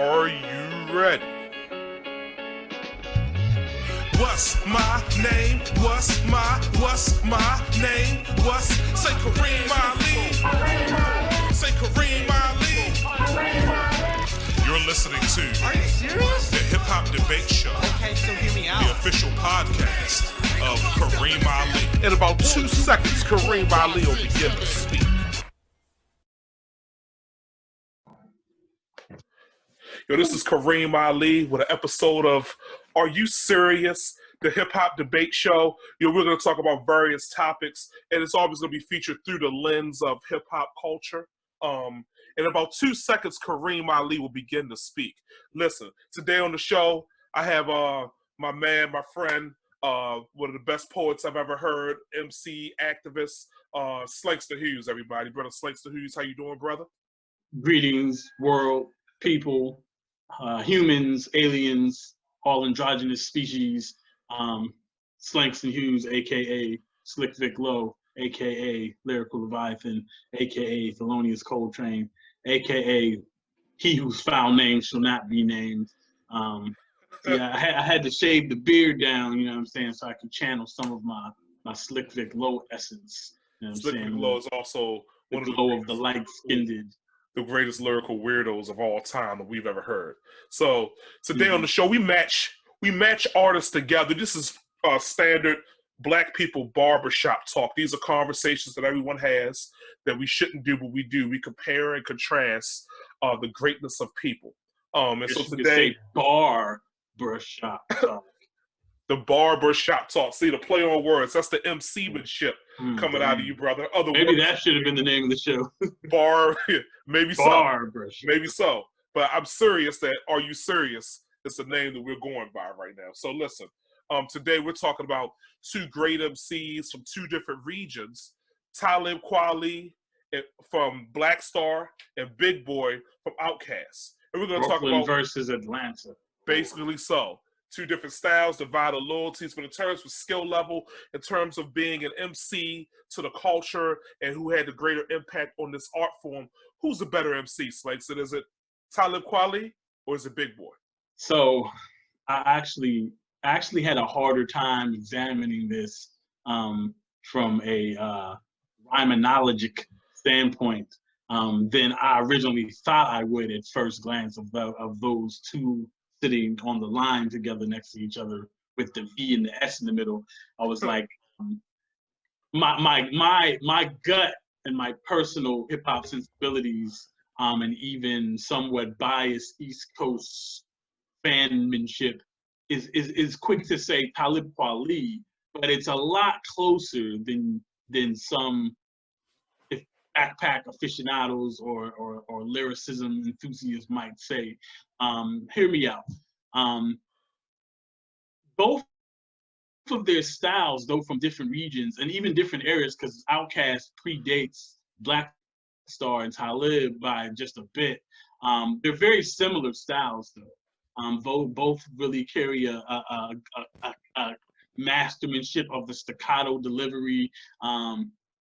Are you ready? What's my name? What's my name? Say Kareem Ali. Say Kareem Ali. You're listening to Are you serious? the Hip Hop Debate Show. Okay, so hear me out. The official podcast of Kareem Ali. In about 2 seconds, Kareem Ali will begin to speak. Yo, this is Kareem Ali with an episode of Are You Serious? The Hip Hop Debate Show. We're going to talk about various topics, and it's always going to be featured through the lens of hip hop culture. In about 2 seconds, Kareem Ali will begin to speak. Listen, today on the show, I have my man, my friend, one of the best poets I've ever heard, MC, activist, Slankster Hughes, everybody. Brother Slankster Hughes, how you doing, brother? Greetings, world, people, humans, aliens, all androgynous species. Slankster Hughes, a.k.a. Slick Vic Low, a.k.a. Lyrical Leviathan, a.k.a. Thelonious Coltrane, a.k.a. He whose foul name shall not be named. I had to shave the beard down, you know what I'm saying, so I could channel some of my Slick Vic Low essence. You know what Slick Vic Low is also one of the light-skinned. The greatest lyrical weirdos of all time that we've ever heard. So today on the show, we match artists together. This is standard Black people barbershop talk. These are conversations that everyone has that we shouldn't do, but we do. We compare and contrast the greatness of people. And so today, barbershop talk. The barbershop talk. See, the play on words. That's the MCmanship coming out of you, brother. Maybe that should have been the name of the show. Maybe Barbershop. Maybe so. But I'm serious that Are You Serious? It's the name that we're going by right now. So listen, today we're talking about two great MCs from two different regions, Talib Kweli from BLACKSTARR and Big Boy from OUTKAST. And we're going to talk about versus Atlanta. Basically so. Two different styles, divided loyalties, but in terms of skill level, in terms of being an MC to the culture and who had the greater impact on this art form, who's the better MC, Slanks? Is it Talib Kweli or is it Big Boy? So I actually had a harder time examining this from a rhymologic standpoint than I originally thought I would at first glance of those two sitting on the line together next to each other with the V and the S in the middle. I was like, my gut and my personal hip hop sensibilities and even somewhat biased East Coast fanmanship is quick to say Talib Kweli, but it's a lot closer than some backpack aficionados or lyricism enthusiasts might say. Hear me out. Both of their styles, though from different regions and even different areas, because OUTKAST predates BLACKSTARR and Talib by just a bit. They're very similar styles, though. Both really carry a mastermanship of the staccato delivery,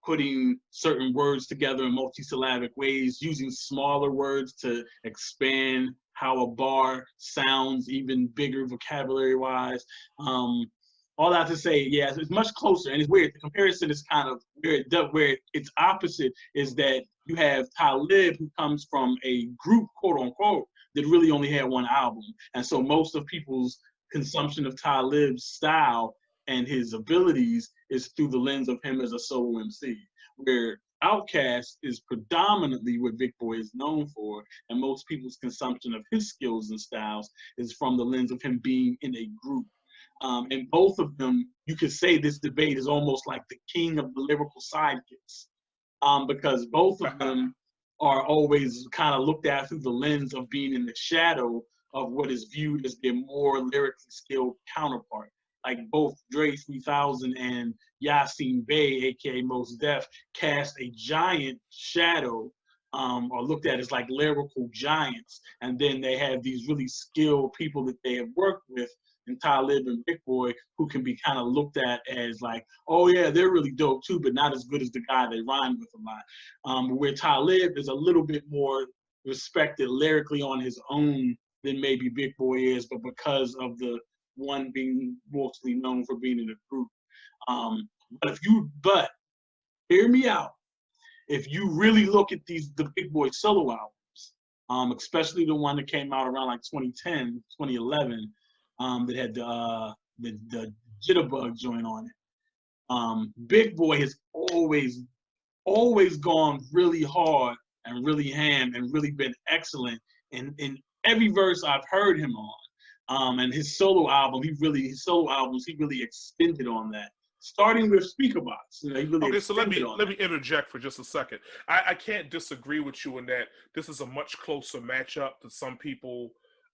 putting certain words together in multisyllabic ways, using smaller words to expand how a bar sounds even bigger vocabulary-wise. All that to say, yeah, it's much closer, and it's weird. The comparison is kind of where it's opposite is that you have Talib, who comes from a group, quote unquote, that really only had one album. And so most of people's consumption of Talib's style and his abilities is through the lens of him as a solo MC, where OUTKAST is predominantly what Big Boy is known for, and most people's consumption of his skills and styles is from the lens of him being in a group. And both of them, you could say this debate is almost like the king of the lyrical sidekicks, because both of them are always kind of looked at through the lens of being in the shadow of what is viewed as their more lyrically skilled counterpart. Like both Dre 3000 and Yasin Bey, aka Mos Def, cast a giant shadow, or looked at as like lyrical giants. And then they have these really skilled people that they have worked with in Talib and Big Boy, who can be kind of looked at as like, oh yeah, they're really dope too, but not as good as the guy they rhymed with a lot. Where Talib is a little bit more respected lyrically on his own than maybe Big Boy is, but because of the one being mostly known for being in a group. But hear me out. If you really look at the Big Boy solo albums, especially the one that came out around like 2010, 2011, that had the Jitterbug joint on it. Big Boy has always gone really hard and really ham and really been excellent in every verse I've heard him on. And his solo albums, he really extended on that. Starting with Speaker Box. He really okay, so let me that. interject for just a second. I can't disagree with you in that this is a much closer matchup than some people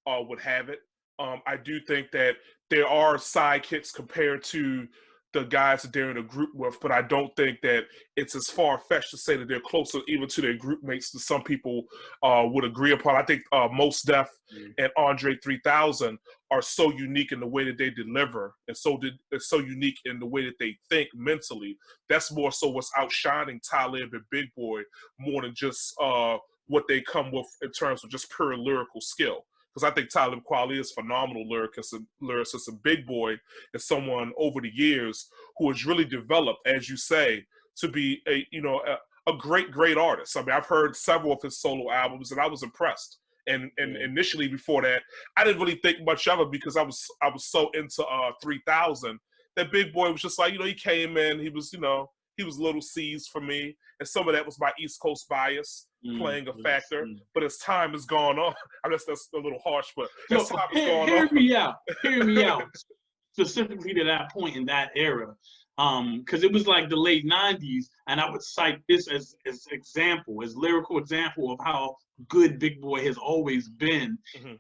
would have it. I do think that there are sidekicks compared to the guys that they're in a group with, but I don't think that it's as far-fetched to say that they're closer even to their group mates than some people would agree upon. I think Mos Def and Andre 3000 are so unique in the way that they deliver, and so unique in the way that they think mentally. That's more so what's outshining Talib and Big Boy more than just what they come with in terms of just pure lyrical skill. Because I think Talib Kweli is phenomenal lyricist, and Big Boy is someone over the years who has really developed, as you say, to be a great artist. I mean, I've heard several of his solo albums, and I was impressed. And initially, before that, I didn't really think much of it because I was so into 3000 that Big Boy was just like, he came in, he was Little C's for me, and some of that was my East Coast bias playing a factor. But as time has gone on, I guess that's a little harsh, but as time has gone on. Hear me out. Specifically to that point in that era, because it was like the late '90s, and I would cite this as lyrical example of how good Big Boy has always been.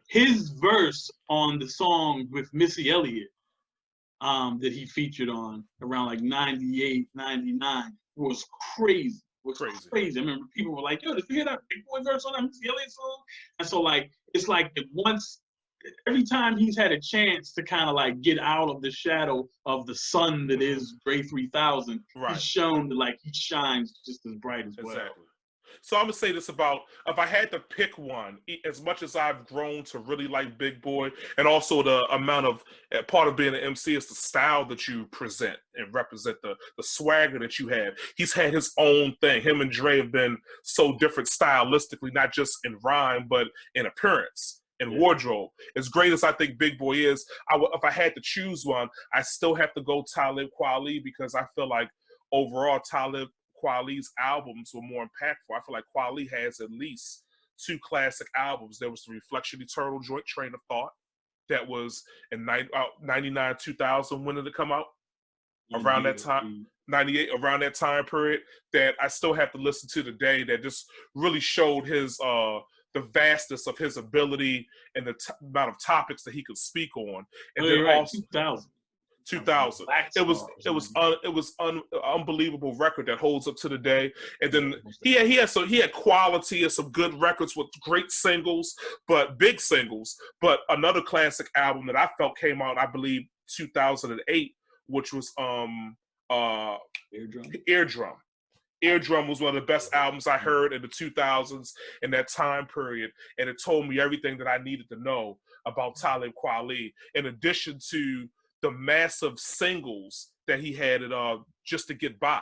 His verse on the song with Missy Elliott, that he featured on around like 98, 99 was crazy. I remember people were like, yo, did you hear that Big Boy verse on that Missy Elliott song? And so like, it's like every time he's had a chance to kind of like get out of the shadow of the sun that is Dre 3000, he's shown that like he shines just as bright as well. Exactly. So I'm gonna say this about, if I had to pick one, as much as I've grown to really like Big Boy, and also the amount of part of being an MC is the style that you present and represent, the swagger that you have. He's had his own thing. Him and Dre have been so different stylistically, not just in rhyme, but in appearance and wardrobe. As great as I think Big Boy is, if I had to choose one, I still have to go Talib Kweli, because I feel like overall Talib Kweli's albums were more impactful. I feel like Kweli has at least 2 classic albums. There was the Reflection Eternal Joint Train of Thought that was in 99, 2000. When did it come out? Around that time, 98, around that time period, that I still have to listen to today, that just really showed his the vastness of his ability and the amount of topics that he could speak on. And then also 2000. It was unbelievable record that holds up to the day. And then he had quality and some good records with great singles, but big singles. But another classic album that I felt came out, I believe, 2008, which was Eardrum. Eardrum was one of the best albums I heard in the 2000s in that time period, and it told me everything that I needed to know about Talib Kweli, in addition to the massive singles that he had Just to Get By,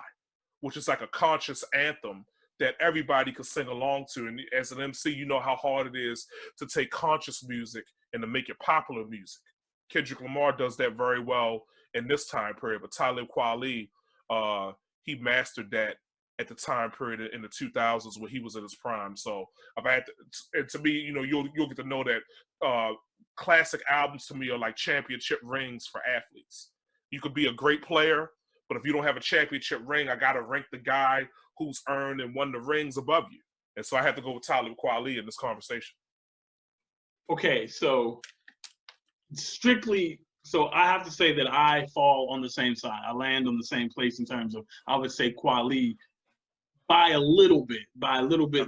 which is like a conscious anthem that everybody could sing along to. And as an MC, you know how hard it is to take conscious music and to make it popular music. Kendrick Lamar does that very well in this time period, but Talib Kweli, he mastered that at the time period in the 2000s when he was in his prime. So if I had to me, you'll get to know that classic albums to me are like championship rings for athletes. You could be a great player, but if you don't have a championship ring, I got to rank the guy who's earned and won the rings above you. And so I have to go with Talib Kweli in this conversation. Okay, so I have to say that I fall on the same side. I land on the same place in terms of, I would say Kweli by a little bit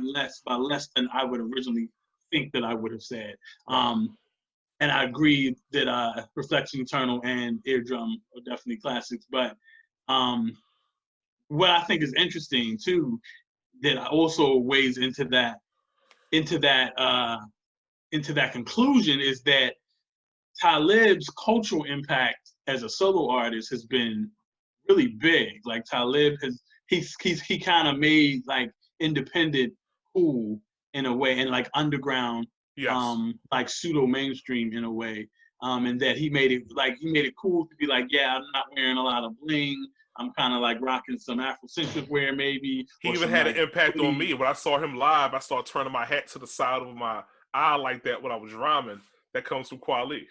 less, by less than I would originally think that I would have said. And I agree that Reflection Eternal and Eardrum are definitely classics. But what I think is interesting too, that also weighs into that into that conclusion is that Talib's cultural impact as a solo artist has been really big. Like Talib he kind of made like independent cool in a way, and like underground, Yes. like pseudo mainstream in a way. And that he made it cool to be like, yeah, I'm not wearing a lot of bling. I'm kind of like rocking some Afrocentric wear maybe. He Or even some, had like, an impact on hoodie. me. When I saw him live, I started turning my hat to the side of my eye like that when I was rhyming. That comes from Kweli.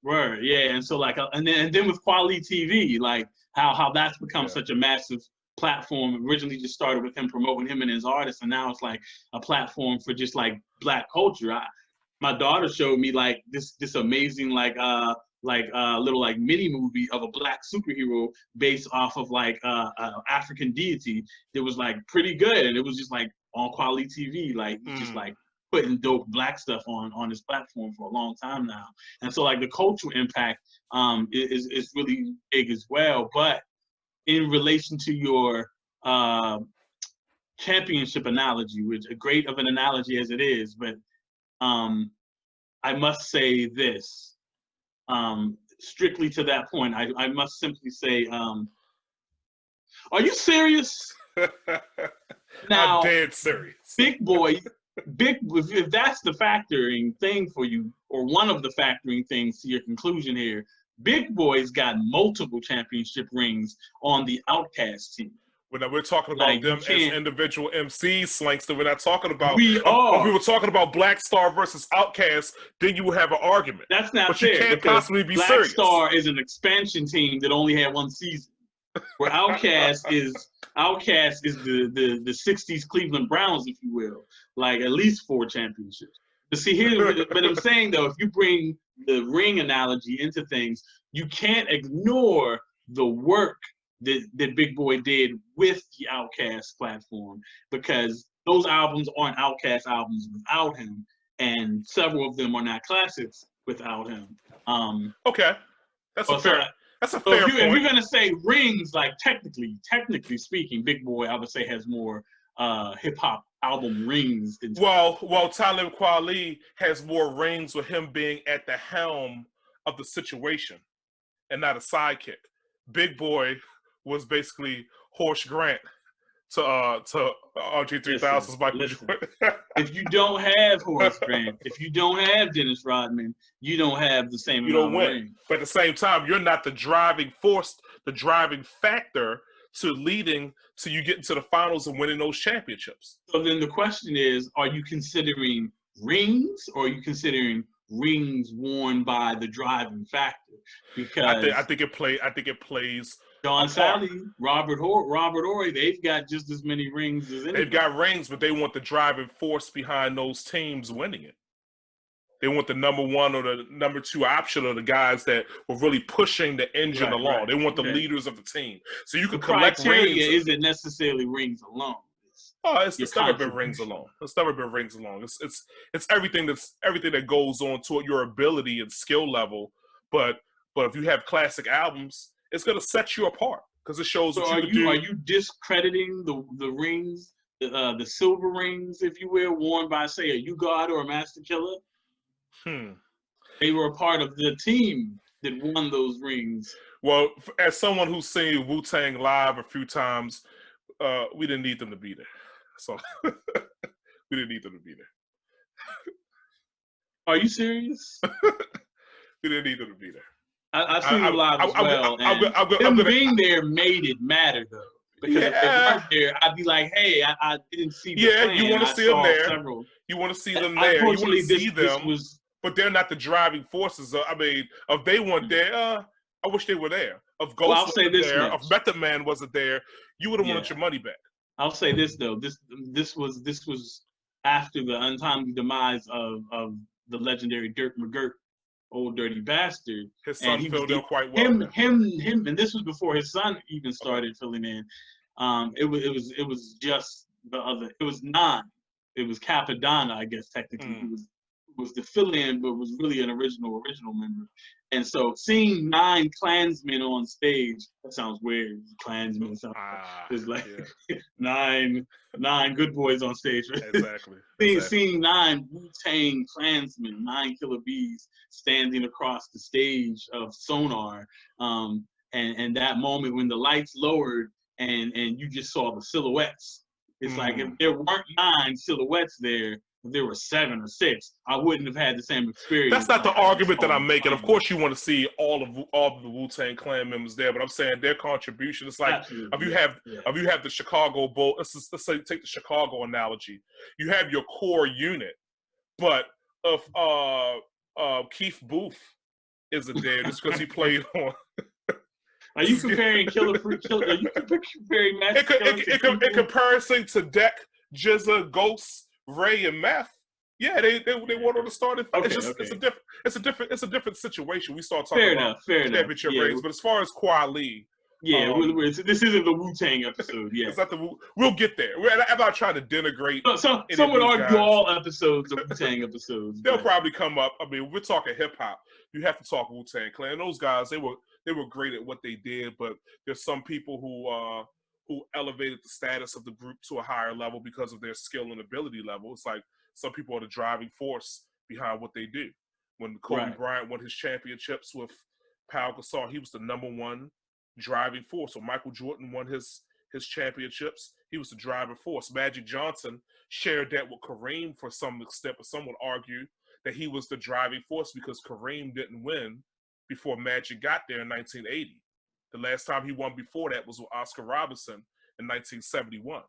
Word, yeah, and so like, and then with Quality TV, like how that's become such a massive platform. It originally just started with him promoting him and his artists, and now it's like a platform for just like Black culture. My daughter showed me like this amazing little like mini movie of a Black superhero based off of like African deity that was like pretty good, and it was just like on Quality TV, like just like putting dope Black stuff on this platform for a long time now. And so like the cultural impact is really big as well. But in relation to your championship analogy, which a great of an analogy as it is, but I must say this, strictly to that point, I must simply say, are you serious? Now, I'm dead serious. Big Boy, if that's the factoring thing for you, or one of the factoring things to your conclusion here, Big Boy's got multiple championship rings on the OUTKAST team. When we're talking about Like, them as individual MCs, Slankster, we're not talking about. We are. If we were talking about BLACKSTAR versus OUTKAST, then you would have an argument. That's not but fair. You can't possibly be serious. BLACKSTAR is an expansion team that only had one season. Where OUTKAST is the 60s Cleveland Browns, if you will, like at least 4 championships. But see here, but I'm saying though, if you bring the ring analogy into things, you can't ignore the work that Big Boy did with the OUTKAST platform, because those albums aren't OUTKAST albums without him, and several of them are not classics without him. Okay, that's a fair. That's a fair point. If you're gonna say rings, like technically speaking, Big Boy, I would say, has more hip hop album rings than. Well, Talib Kweli has more rings with him being at the helm of the situation and not a sidekick. Big Boy was basically Horace Grant to RG3000's Michael Jordan. If you don't have Horace Grant, if you don't have Dennis Rodman, you don't have the same. You don't win. But at the same time, you're not the driving force, the driving factor to leading to you getting to the finals and winning those championships. So then the question is, are you considering rings, or are you considering rings worn by the driving factor? Because I think it plays. John Sally, Robert Horry, they've got just as many rings as anybody. They've got rings, but they want the driving force behind those teams winning it. They want the number 1 or the number 2 option, or the guys that were really pushing the engine along. Right. They want the leaders of the team. So you can collect rings. Isn't necessarily rings alone. It's never been rings alone. It's never been rings alone. It's everything that goes on to your ability and skill level. But if you have classic albums, it's going to set you apart because it shows what you can do. Are you discrediting the rings, the silver rings, if you will, worn by, say, a U-God or a Master Killer? They were a part of the team that won those rings. Well, as someone who's seen Wu-Tang live a few times, we didn't need them to be there. So we didn't need them to be there. Are you serious? We didn't need them to be there. I've seen them live as well. Them being there made it matter, though. Because if they weren't there, I'd be like, hey, I didn't see the plan. You want to see them there. You want to see them there. You want to see them. But they're not the driving forces. I mean, if they weren't there, I wish they were there. If Ghost wasn't there, if Method Man wasn't there, you would have wanted your money back. I'll say this though. This was after the untimely demise of the legendary Dirk McGirt, Old Dirty Bastard. His son filled in quite well. Him, and this was before his son even started filling in. It was just the other. It was Nine. It was Capadonna, I guess technically. He was the fill-in, but was really an original member. And so seeing 9 Klansmen on stage, that sounds weird. Klansmen sound there's like yeah. nine good boys on stage. Exactly. Seeing 9 Wu-Tang Klansmen, 9 Killer Bees standing across the stage of Sonar, and that moment when the lights lowered and you just saw the silhouettes. It's like if there weren't 9 silhouettes there, if there were 7 or 6, I wouldn't have had the same experience. That's not the argument that I'm making. Of course, you want to see all of the Wu-Tang Clan members there, but I'm saying their contribution. It's like if you have the Chicago Bull. Let's say take the Chicago analogy. You have your core unit, but if Keith Booth isn't there just because he played on. Are you comparing Killer Free? Are you comparing Master Killer? In comparison to Deck, Jizza, Ghost, Ray, and Meth, yeah, they want on the starting. Okay, it's a different situation. We start talking about championship rings, but as far as Kweli, this isn't the Wu-Tang episode. Yeah, it's not we'll get there. I'm not trying to denigrate. Some would argue all episodes are Wu-Tang episodes. They'll probably come up. I mean, we're talking hip hop. You have to talk Wu-Tang Clan. Those guys, they were great at what they did, but there's some people who elevated the status of the group to a higher level because of their skill and ability level. It's like some people are the driving force behind what they do. When Kobe Bryant won his championships with Pau Gasol, he was the #1 driving force. When Michael Jordan won his championships, he was the driving force. Magic Johnson shared that with Kareem for some extent, but some would argue that he was the driving force because Kareem didn't win before Magic got there in 1980. The last time he won before that was with Oscar Robertson in 1971.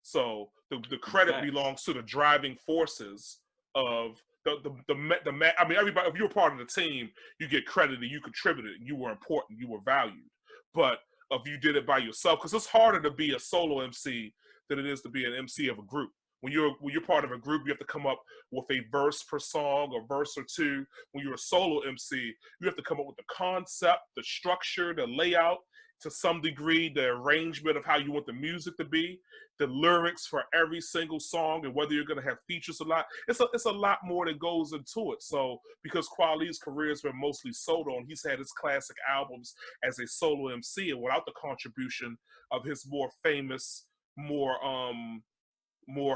So the credit belongs to the driving forces of the I mean, everybody. If you're part of the team, you get credited, you contributed, you were important, you were valued. But if you did it by yourself, because it's harder to be a solo MC than it is to be an MC of a group. When you're part of a group, you have to come up with a verse per song, a verse or two. When you're a solo MC, you have to come up with the concept, the structure, the layout, to some degree, the arrangement of how you want the music to be, the lyrics for every single song, and whether you're going to have features or not. It's a lot more that goes into it. So because Kweli's career has been mostly solo, and he's had his classic albums as a solo MC, and without the contribution of his more famous, more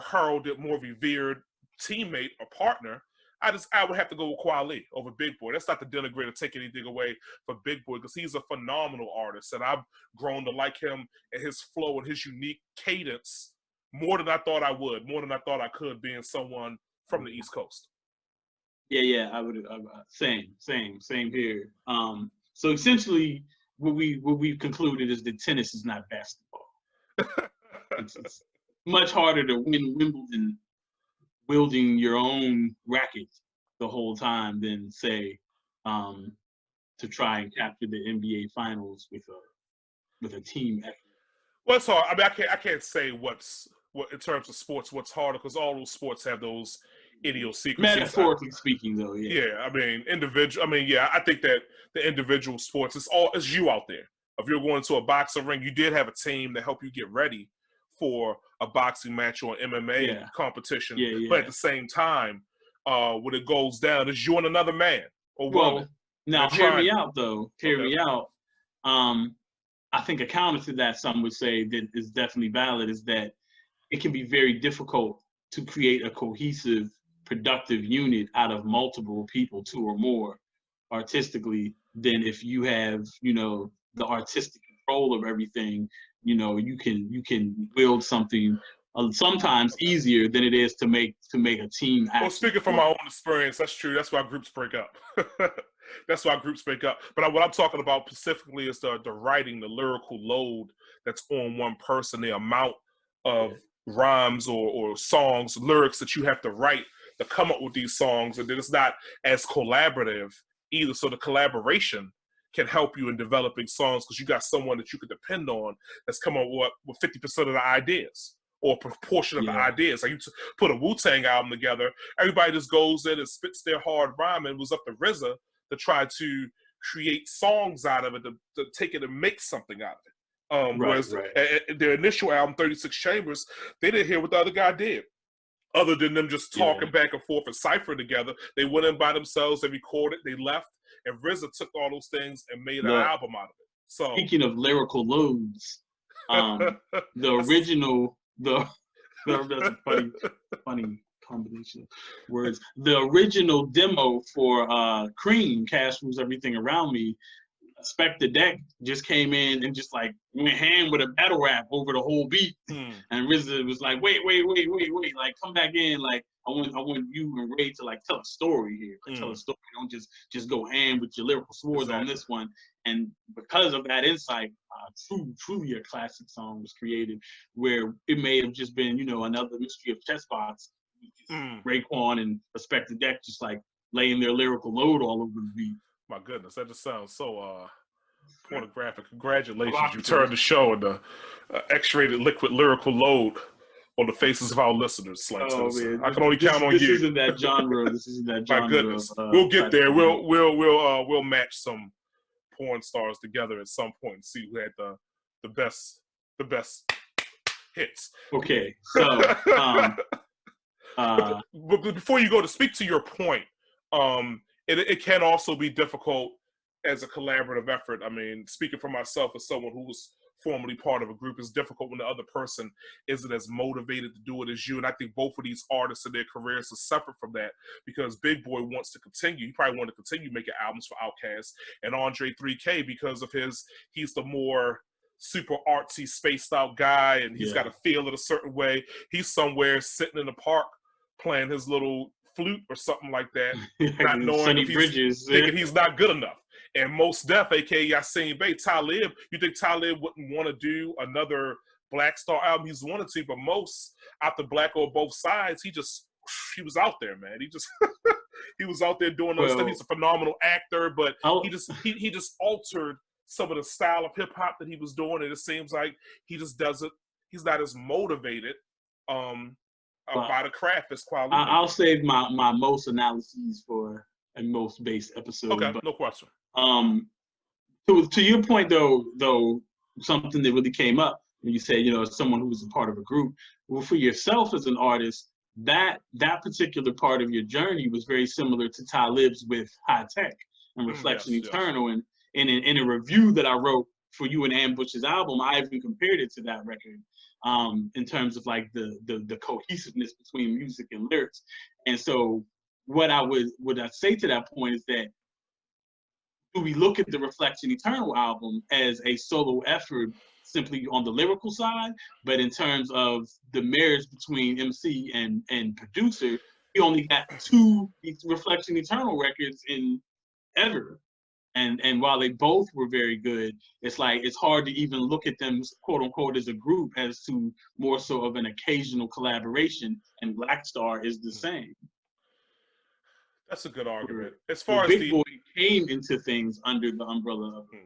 heralded, more revered teammate or partner, I would have to go with Kweli over Big Boy. That's not to denigrate or take anything away from Big Boy, because he's a phenomenal artist, and I've grown to like him and his flow and his unique cadence more than I thought I would, more than I thought I could, being someone from the East Coast. Yeah, I would. Same here. So essentially, what we've concluded is that tennis is not basketball. It's much harder to win Wimbledon wielding your own racket the whole time than, say, to try and capture the NBA Finals with a team effort. Well, it's hard. I mean, I can't say what in terms of sports what's harder, because all those sports have those idiosyncrasies. Metaphorically speaking, though, yeah. Yeah, I mean, I think that the individual sports, it's you out there. If you're going to a boxing ring, you did have a team to help you get ready for a boxing match or an MMA competition. Yeah. But at the same time, when it goes down, it's you and another man. Now hear me out, though. Hear me out. I think a counter to that, some would say, that is definitely valid, is that it can be very difficult to create a cohesive, productive unit out of multiple people, 2 or more, artistically, than if you have, the artistic control of everything. You can build something sometimes easier than it is to make a team act. Well, speaking from my own experience, that's true. That's why groups break up. That's why groups break up. But what I'm talking about specifically is the writing, the lyrical load that's on one person, the amount of rhymes or songs, lyrics that you have to write to come up with these songs, and then it's not as collaborative either. So the collaboration can help you in developing songs, because you got someone that you can depend on that's come up with 50% of the ideas or a proportion of the ideas. Like you put a Wu-Tang album together, everybody just goes in and spits their hard rhyme, and it was up to RZA to try to create songs out of it, to take it and make something out of it. Whereas their initial album, 36 Chambers, they didn't hear what the other guy did. Other than them just talking back and forth and cipher together. They went in by themselves, they recorded, they left, and RZA took all those things and made an Look, album out of it. So speaking of lyrical loads, the original, that's a funny combination of words. The original demo for Kareem, Cash Rules Everything Around Me, Spectre Deck just came in and just like went ham with a battle rap over the whole beat. And RZA was like, wait, like come back in, like I want you and Ray to like tell a story here, like tell a story. Don't just go ham with your lyrical swords on this one. And because of that insight, truly a classic song was created, where it may have just been, you know, another Mystery of Chessbox, Raekwon and Spectre Deck just like laying their lyrical load all over the beat. My goodness, that just sounds so pornographic. Congratulations, you turned the show into X-rated liquid lyrical load on the faces of our listeners. Like, man, I can only count on this you. This isn't that genre. This isn't that genre. My goodness, we'll get there. We'll match some porn stars together at some point and see who had the best hits. Okay, so but before you go, to speak to your point, it can also be difficult as a collaborative effort. I mean, speaking for myself as someone who was formerly part of a group, it's difficult when the other person isn't as motivated to do it as you. And I think both of these artists in their careers are separate from that, because Big Boy wants to continue. He probably wanted to continue making albums for OUTKAST, and Andre 3K, because of he's the more super artsy, spaced out guy, and he's got to feel it a certain way. He's somewhere sitting in the park playing his little flute or something like that, not knowing if he's thinking he's not good enough. And Most Def, aka Yasin Bey, Talib, you think Talib wouldn't want to do another Black Star album? He's wanted to, but most after Black or Both Sides, he was out there, man. He was out there doing those stuff. He's a phenomenal actor, but he just altered some of the style of hip hop that he was doing, and it seems like he's not as motivated by the craft as quality. I'll save my most analyses for a most based episode. Okay, but, no question. To your point though, something that really came up when you say, you know, as someone who was a part of a group, well, for yourself as an artist, that particular part of your journey was very similar to Talib's with High Tech and Reflection Eternal. And in a review that I wrote for you and Ambush's album, I even compared it to that record in terms of like the cohesiveness between music and lyrics. And so what I'd say to that point is that, do we look at the Reflection Eternal album as a solo effort simply on the lyrical side, but in terms of the marriage between MC and producer, we only got 2 Reflection Eternal records in ever. And while they both were very good, it's like it's hard to even look at them, quote unquote, as a group, as to more so of an occasional collaboration. And BLACKSTARR is the same. That's a good argument. As far as Big Boy came into things under the umbrella of it.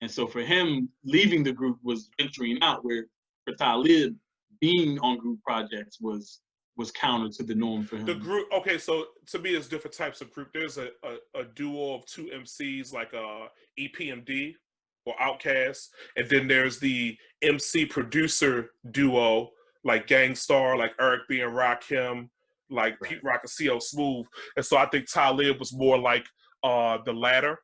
And so for him, leaving the group was venturing out, where for Talib, being on group projects was counter to the norm for him. The group, okay, so to me, there's different types of group. There's a duo of 2 MCs like EPMD or OUTKAST, and then there's the MC producer duo like Gangstar, like Eric B and Rakim, like Pete Rock and CL Smooth. And so I think Talib was more like the latter,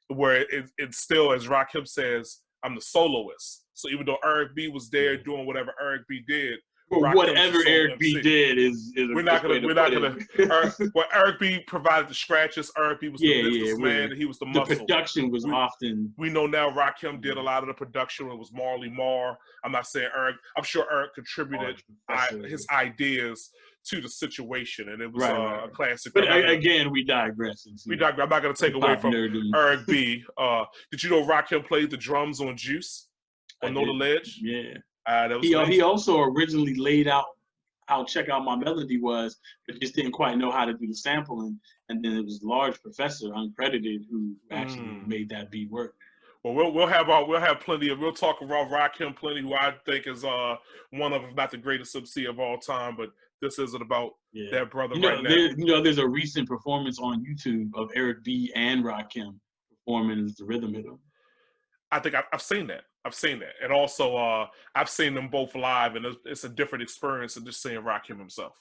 where it's still, as Rakim says, I'm the soloist. So even though Eric B was there doing whatever Eric B did, well, whatever Eric B did is we're not gonna well, Eric B provided the scratches. Eric B was the businessman, and he was the muscle. The production was often. We know now Rakim did a lot of the production. It was Marley Marr. I'm not saying Eric. I'm sure Eric contributed his ideas to the situation, and it was a classic. But again, we digress. I'm not going to take away from Eric B. Did you know Rakim played the drums on Juice on Know the Ledge? Yeah. He also originally laid out how Check Out My Melody was, but just didn't quite know how to do the sampling. And then it was Large Professor, uncredited, who actually made that beat work. Well, we'll have plenty of, we'll talk about Rakim plenty, who I think is one of, if not the greatest MC of all time, but this isn't about that brother right now. There's a recent performance on YouTube of Eric B and Rakim performing as the Rhythm Hitter. I think I've seen that. And also, I've seen them both live, and it's a different experience than just seeing Rakim himself.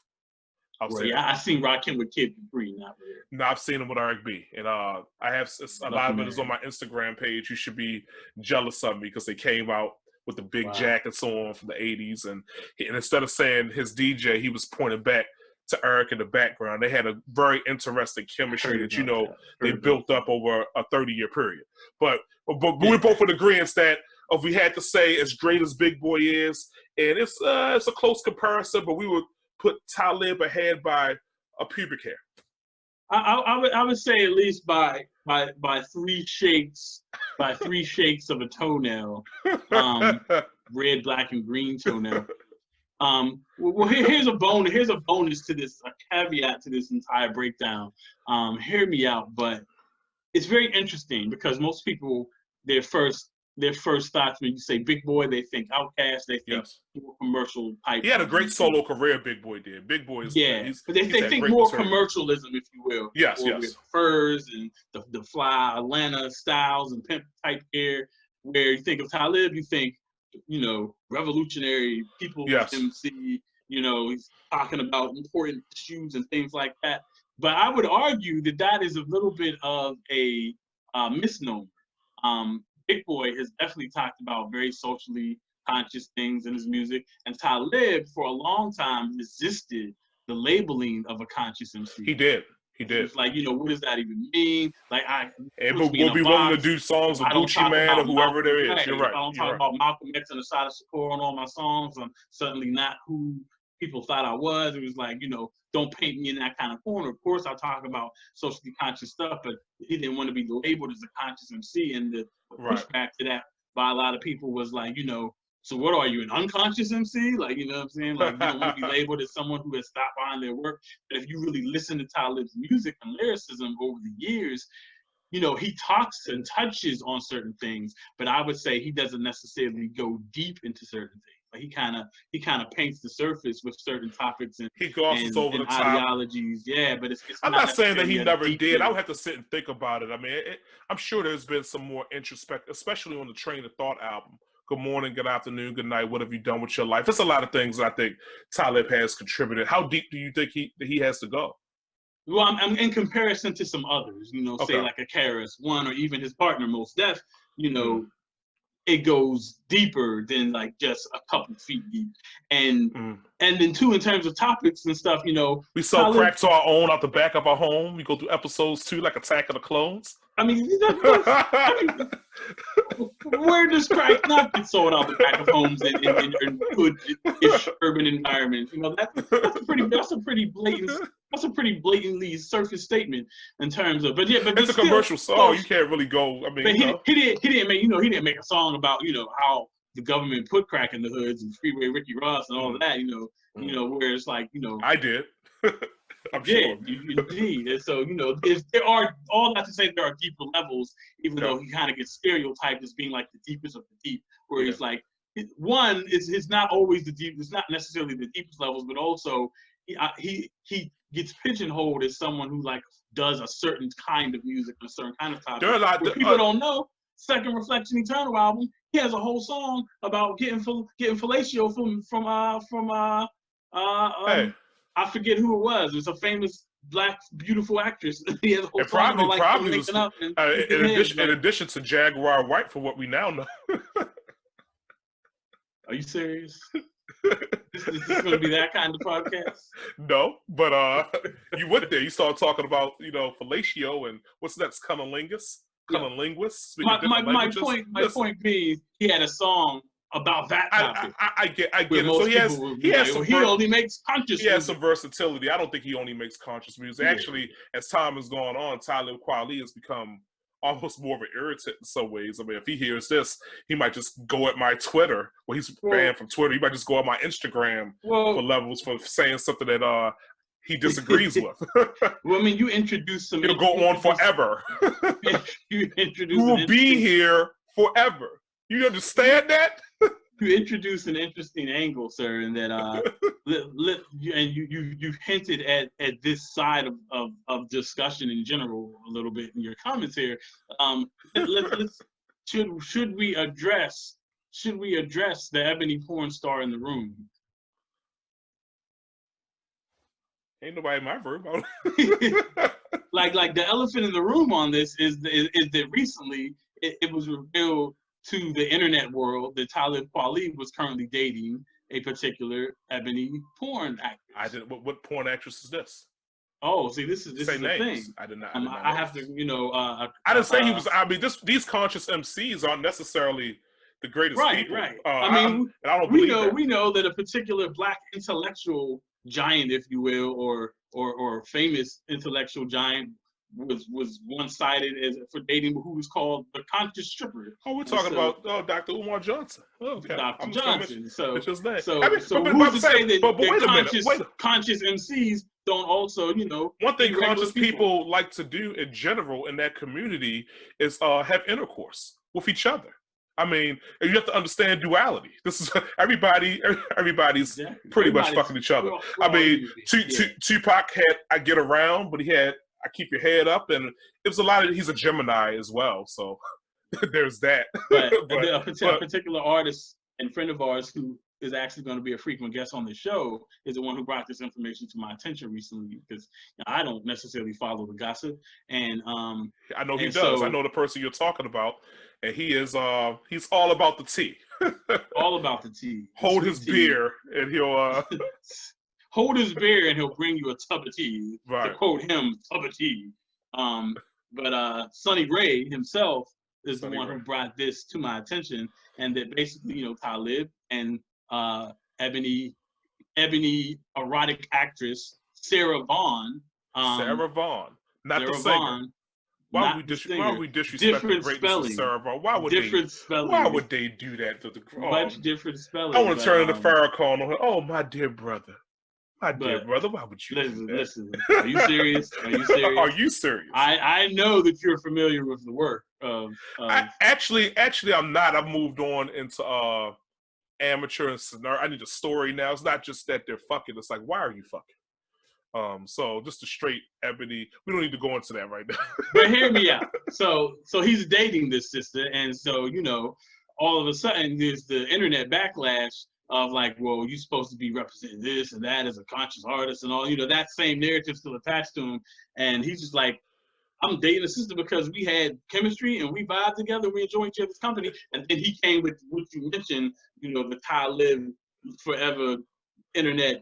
I'll Well, say yeah, that. I seen Rakim with Kid Capri, not with it. No, I've seen him with Eric B. And I have a lot of it is on my Instagram page. You should be jealous of me because they came out with the big jackets on from the 80s. And instead of saying his DJ, he was pointing back to Eric in the background. They had a very interesting chemistry that, you know, they built up over a 30-year period. But we're both in agreement that if we had to say as great as Big Boy is, and it's a close comparison, but we would put Talib ahead by a pubic hair. I would say at least by 3 shakes, of a toenail, red, black, and green toenail. Well, here's a bonus to this, a caveat to this entire breakdown. Hear me out, but it's very interesting because most people, their first thoughts when you say Big Boy, they think OUTKAST, they think more commercial type. He had a great solo career. Big Boy did. Big Boy is but they think more commercialism, if you will. Yes. With furs and the fly Atlanta styles and pimp type hair. Where you think of Talib, you think, you know, revolutionary people, MC. You know, he's talking about important issues and things like that. But I would argue that is a little bit of a misnomer. Big Boy has definitely talked about very socially conscious things in his music, and Talib for a long time resisted the labeling of a conscious MC. He did. It's like, you know, what does that even mean? Like, we'll be willing to do songs with Gucci Man or whoever there is. You're right. I don't talk about Malcolm X and Assata Shakur on all my songs. I'm certainly not who people thought I was. It was like, you know, don't paint me in that kind of corner. Of course, I talk about socially conscious stuff, but he didn't want to be labeled as a conscious MC. And the pushback to that by a lot of people was like, you know, so what are you, an unconscious MC? Like, you know what I'm saying? Like, you don't want to be labeled as someone who has stopped behind their work. But if you really listen to Talib's music and lyricism over the years, you know, he talks and touches on certain things, but I would say he doesn't necessarily go deep into certain things. Like he kind of paints the surface with certain topics and he glosses over the top ideologies. Yeah, but it's I'm not saying that he never did. I would have to sit and think about it. I mean, I'm sure there's been some more introspective, especially on the Train of Thought album. Good morning, good afternoon, good night. What have you done with your life? There's a lot of things I think Talib has contributed. How deep do you think he has to go? Well, I'm in comparison to some others, you know, say like a KRS-One or even his partner Mos Def, you know, it goes deeper than like just a couple feet deep. And then too, in terms of topics and stuff, you know, we sell crack to our own out the back of our home. We go through episodes too, like Attack of the Clones. I mean, where does crack not get sold out the back of homes in good-ish urban environments? You know, that's a pretty blatantly surface statement in terms of. But it's a commercial song. You can't really go. I mean, but he didn't make a song about, you know, how the government put crack in the hoods and Freeway Ricky Ross and all of that. You know, where it's like, you know, I did. I'm sure. Indeed. And so, you know, there are, all that to say, there are deeper levels, even though he kind of gets stereotyped as being like the deepest of the deep, where he's like, one, it's not always the deep, it's not necessarily the deepest levels, but also he gets pigeonholed as someone who like does a certain kind of music, a certain kind of topic. There are a lot people don't know. Second Reflection Eternal album, he has a whole song about getting fellatio from I forget who it was. It was a famous black beautiful actress. He has a whole song about like linking up. In addition to Jaguar White, for what we now know. Are you serious? This is going to be that kind of podcast? No, but you went there. You started talking about, you know, fellatio and what's next, cunnilingus? Cunnilingus? My point being, he had a song about that topic. I get it. So he only makes conscious music. He has some versatility. I don't think he only makes conscious music. Yeah. Actually, as time has gone on, Talib Kweli has become almost more of an irritant in some ways. I mean, if he hears this, he might just go at my Twitter. Well, he's banned from Twitter. He might just go at my Instagram for levels for saying something that he disagrees with. Well, I mean, you introduced some. He'll go on forever. You introduced. Who will be here forever? You understand that? You introduced an interesting angle, sir, in that and you hinted at this side of discussion in general a little bit in your comments here. Should we address the ebony porn star in the room? Ain't nobody in my room. like the elephant in the room on this is that recently it was revealed to the internet world that Talib Kweli was currently dating a particular ebony porn actress. I didn't. What porn actress is this? Oh, see, this is the names. thing. I did not. I have to, I didn't say he was. I mean, these conscious MCs aren't necessarily the greatest people. Right. I mean, I don't we believe know that. we know that a particular black intellectual giant, if you will, or famous intellectual giant was one-sided as for dating who was called the conscious stripper. Oh, we're talking about Dr. Umar Johnson. Oh, okay. Dr. Johnson. So it's his name. So, I mean, so but who's to say but wait a minute. Conscious MCs don't also, one thing conscious people like to do in general in that community is have intercourse with each other. I mean, you have to understand duality. This is everybody's pretty much fucking each other. I mean, Tupac had I Get Around, but he had I Keep Your Head Up, and it was a lot of. He's a Gemini as well, so there's that. But a particular artist and friend of ours who is actually going to be a frequent guest on the show is the one who brought this information to my attention recently, because I don't necessarily follow the gossip, and I know he does. So, I know the person you're talking about, and he is he's all about the tea. All about the tea. Hold his beer, and he'll hold his beer, and he'll bring you a tub of tea. Right. To quote him, tub of tea. But Sonny Ray himself is the one who brought this to my attention, and that basically, Talib and ebony erotic actress Sarah Vaughan. Not the singer. Why would we disrespect the greatness of Sarah Vaughan? Why would they do that to the much different spelling? I want to turn into Farrakhan on her. Oh, my dear brother. My dear brother, why would you listen? Are you serious? Are you serious? I know that you're familiar with the work of actually I'm not. I've moved on into amateur and scenario. I need a story now. It's not just that they're fucking. It's like, why are you fucking? So just a straight ebony. We don't need to go into that right now. But hear me out. So he's dating this sister, and so all of a sudden there's the internet backlash of like, well, you're supposed to be representing this and that as a conscious artist and all, that same narrative still attached to him. And he's just like, I'm dating a sister because we had chemistry and we vibed together, we enjoy each other's company. And then he came with what you mentioned, the Talib forever internet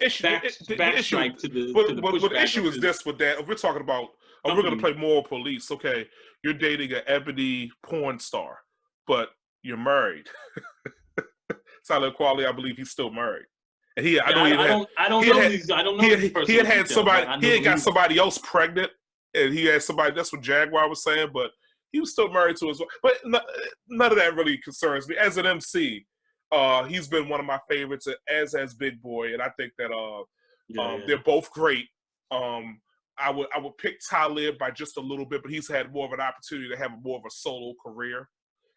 backstrike to the But the issue is this with that. If we're talking about, we're going to play moral police. Okay, you're dating an ebony porn star, but you're married. Talib Kweli, I believe he's still married, and he had got somebody else pregnant, and he had somebody. That's what Jaguar was saying, but he was still married to his wife. But none of that really concerns me. As an MC, he's been one of my favorites, as has Big Boy, and I think that they're both great. I would pick Talib by just a little bit, but he's had more of an opportunity to have more of a solo career.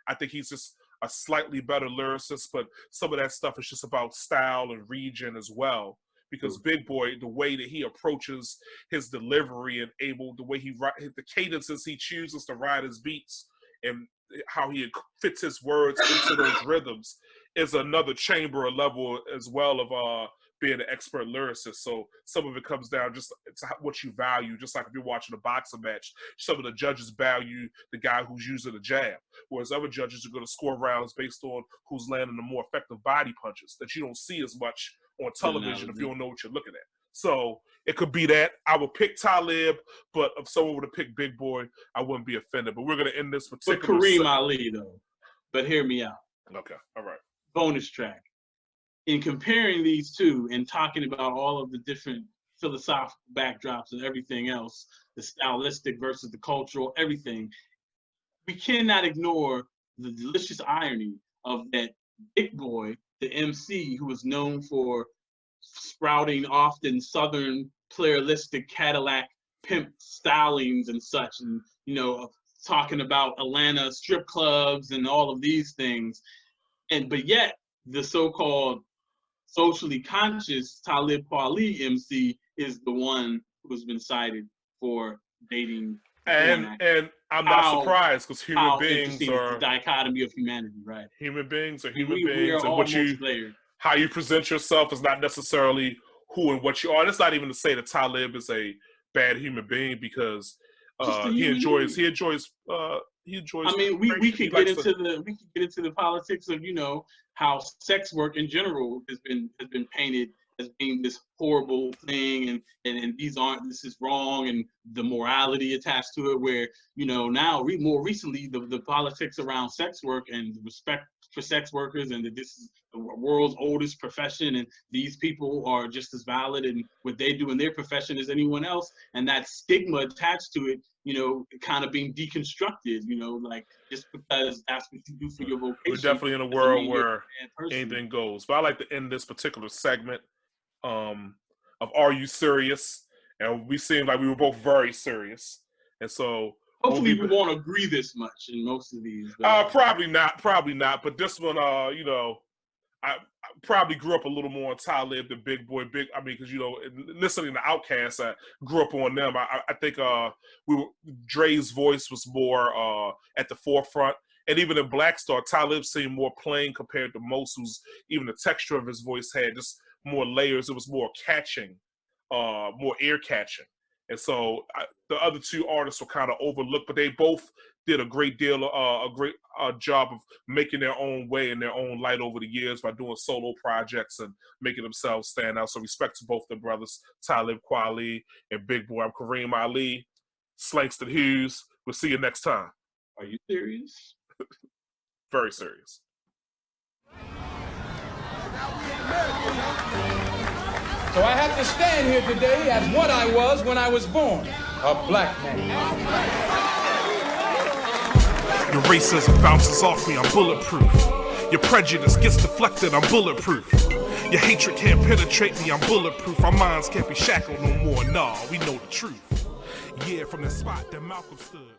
I think he's just a slightly better lyricist, but some of that stuff is just about style and region as well. Because Big Boy, the way that he approaches his delivery and the way he the cadences he chooses to ride his beats and how he fits his words into those rhythms is another chamber or level as well of being an expert lyricist. So some of it comes down just to what you value. Just like if you're watching a boxing match, some of the judges value the guy who's using a jab, whereas other judges are going to score rounds based on who's landing the more effective body punches that you don't see as much on television if you don't know what you're looking at. So it could be that. I would pick Talib, but if someone would have picked Big Boy, I wouldn't be offended. But we're going to end this particular... But Kareem Ali, though. But hear me out. Okay, all right. Bonus track. In comparing these two and talking about all of the different philosophical backdrops and everything else, the stylistic versus the cultural, everything, we cannot ignore the delicious irony of that Big Boy, the MC, who was known for sprouting often Southern pluralistic Cadillac pimp stylings and such, and talking about Atlanta strip clubs and all of these things, but yet the so-called socially conscious Talib Kweli MC is the one who's been cited for dating. And I'm not surprised, because human beings are the dichotomy of humanity, right? Human beings are human beings, and how you present yourself is not necessarily who and what you are. And it's not even to say that Talib is a bad human being, because he enjoys. I mean, we could get into the politics of, you know, how sex work in general has been painted as being this horrible thing, and this is wrong, and the morality attached to it, where, you know, now more recently the politics around sex work and the respect for sex workers, and that this is the world's oldest profession, and these people are just as valid in what they do in their profession as anyone else, and that stigma attached to it, you know, kind of being deconstructed, you know, like, just because that's what you do for your vocation. We're definitely in a world where anything goes. But I like to end this particular segment of Are You Serious? And we seemed like we were both very serious. And so hopefully we won't agree this much in most of these. Probably not. But this one, you know, I probably grew up a little more on Talib than Big Boy. I mean, because, you know, listening to OUTKAST, I grew up on them. I think Dre's voice was more at the forefront. And even in BLACKSTARR, Talib seemed more plain compared to most, who's even the texture of his voice had just more layers. It was more catching, more ear catching. And so the other two artists were kind of overlooked, but they both did a great job of making their own way in their own light over the years by doing solo projects and making themselves stand out. So respect to both the brothers, Talib Kweli and Big Boy. I'm Kareem Ali, Slangston Hughes. We'll see you next time. Are you serious? Very serious. So I have to stand here today as what I was when I was born, a black man. Your racism bounces off me, I'm bulletproof. Your prejudice gets deflected, I'm bulletproof. Your hatred can't penetrate me, I'm bulletproof. Our minds can't be shackled no more, nah, we know the truth. Yeah, from the spot that Malcolm stood.